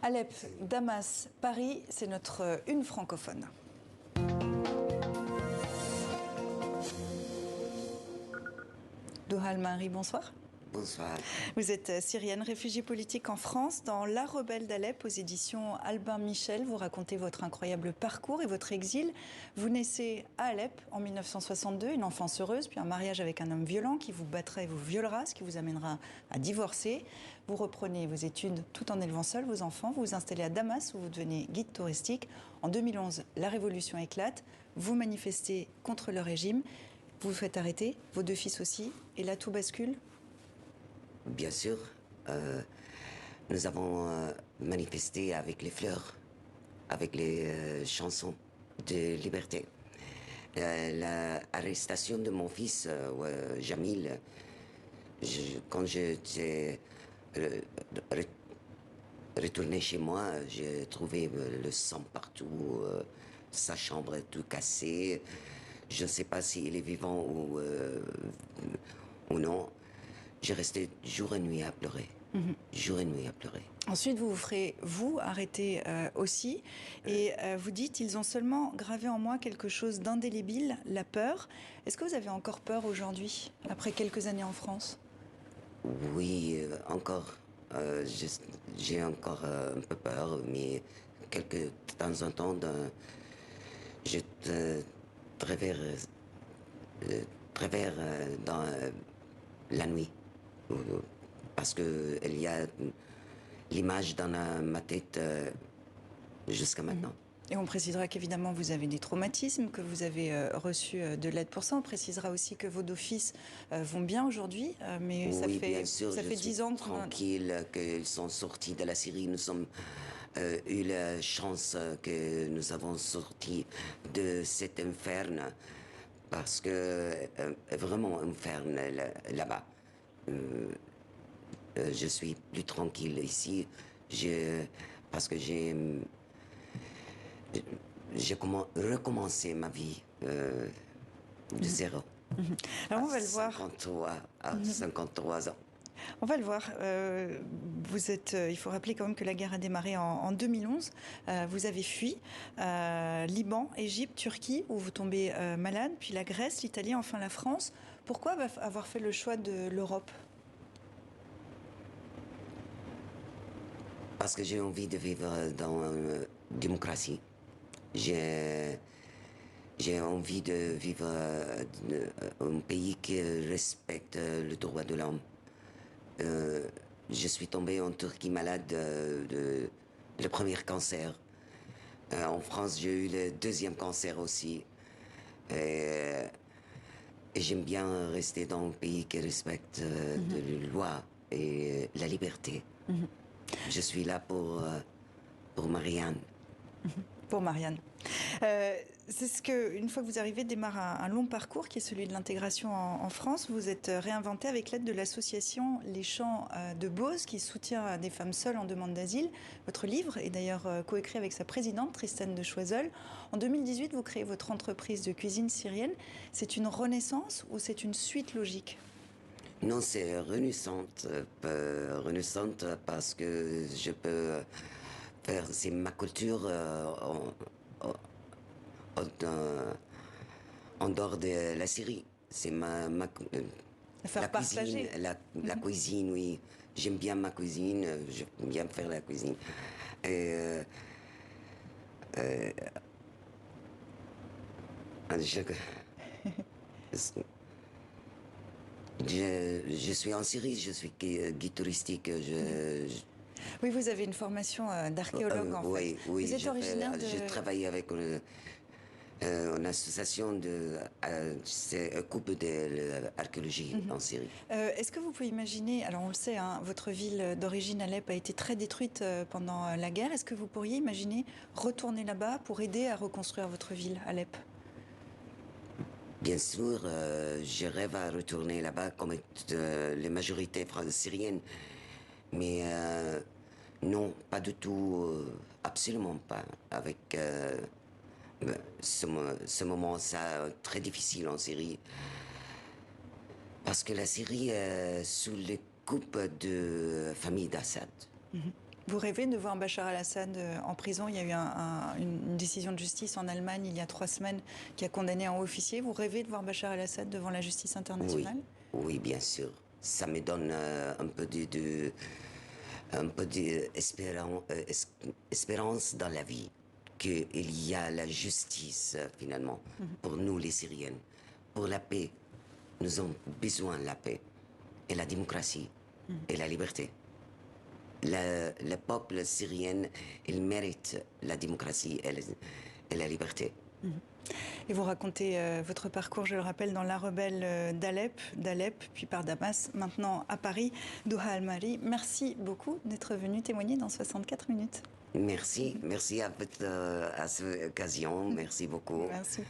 Alep, Damas, Paris, c'est notre une francophone. Doha Al-Mahri, bonsoir. Bonsoir. Vous êtes syrienne, réfugiée politique en France. Dans La Rebelle d'Alep, aux éditions Albin Michel, vous racontez votre incroyable parcours et votre exil. Vous naissez à Alep en 1962, une enfance heureuse, puis un mariage avec un homme violent qui vous battra et vous violera, ce qui vous amènera à divorcer. Vous reprenez vos études tout en élevant seul vos enfants. Vous vous installez à Damas où vous devenez guide touristique. En 2011, la révolution éclate. Vous manifestez contre le régime. Vous vous faites arrêter, vos deux fils aussi. Et là, tout bascule. Bien sûr, nous avons manifesté avec les fleurs, avec les chansons de liberté. L'arrestation de mon fils, Jamil, quand j'étais retourné chez moi, j'ai trouvé le sang partout, sa chambre tout cassée. Je ne sais pas s'il est vivant ou non. J'ai resté jour et nuit à pleurer. Jour et nuit à pleurer. Ensuite, vous vous ferez, vous, arrêter aussi. Et vous dites, ils ont seulement gravé en moi quelque chose d'indélébile, la peur. Est-ce que vous avez encore peur aujourd'hui, après quelques années en France? Oui, encore. J'ai encore un peu peur, mais de temps en temps, je travers dans la nuit. Parce qu'il y a l'image dans ma tête jusqu'à maintenant. Et on précisera qu'évidemment vous avez des traumatismes, que vous avez reçu de l'aide pour ça. On précisera aussi que vos deux fils vont bien aujourd'hui, mais oui, ça fait 10 ans tranquille qu'ils sont sortis de la Syrie. Nous avons eu la chance que nous avons sorti de cet inferne, parce que vraiment inferne là-bas. Je suis plus tranquille ici, parce que j'ai recommencé ma vie de zéro. Alors on va le voir. 53 ans. On va le voir. Il faut rappeler quand même que la guerre a démarré en 2011. Vous avez fui Liban, Égypte, Turquie, où vous tombez malade, puis la Grèce, l'Italie, enfin la France. Pourquoi avoir fait le choix de l'Europe ? Parce que j'ai envie de vivre dans une démocratie. J'ai envie de vivre dans un pays qui respecte le droit de l'homme. Je suis tombé en Turquie malade le premier cancer. En France, j'ai eu le deuxième cancer aussi. Et j'aime bien rester dans un pays qui respecte la loi et la liberté. Je suis là pour Marianne. Pour Marianne. C'est ce que, une fois que vous arrivez, démarre un long parcours qui est celui de l'intégration en France. Vous êtes réinventé avec l'aide de l'association Les Champs de Beauce, qui soutient des femmes seules en demande d'asile. Votre livre est d'ailleurs coécrit avec sa présidente, Tristane de Choiseul. En 2018, vous créez votre entreprise de cuisine syrienne. C'est une renaissance ou c'est une suite logique ? Non, c'est renaissante parce que je peux faire, c'est ma culture en dehors de la Syrie. C'est la partager. Cuisine, la cuisine, oui. J'aime bien ma cuisine, j'aime bien faire la cuisine. Et, je suis en Syrie, je suis guide touristique. Oui, vous avez une formation d'archéologue en fait. Oui, vous êtes originaire de... J'ai travaillé avec une association c'est un couple d'archéologie en Syrie. Est-ce que vous pouvez imaginer, alors on le sait, hein, votre ville d'origine Alep a été très détruite pendant la guerre. Est-ce que vous pourriez imaginer retourner là-bas pour aider à reconstruire votre ville, Alep ? Bien sûr, je rêve à retourner là-bas comme les majorités syriennes. Mais non, pas du tout, absolument pas. Avec ce moment, ça très difficile en Syrie. Parce que la Syrie est sous les coupes de famille d'Assad. Vous rêvez de voir Bachar al-Assad en prison? Il y a eu une décision de justice en Allemagne il y a 3 semaines qui a condamné un haut officier. Vous rêvez de voir Bachar al-Assad devant la justice internationale? Oui, bien sûr. Ça me donne un peu d'espérance dans la vie, qu'il y a la justice finalement pour nous les Syriennes, pour la paix. Nous avons besoin de la paix et la démocratie et la liberté. Le peuple syrien, il mérite la démocratie et la liberté. Et vous racontez votre parcours, je le rappelle, dans La Rebelle d'Alep, puis par Damas, maintenant à Paris. Douha Al-Mari, merci beaucoup d'être venu témoigner dans 64 minutes. Merci à cette occasion, merci beaucoup. Merci.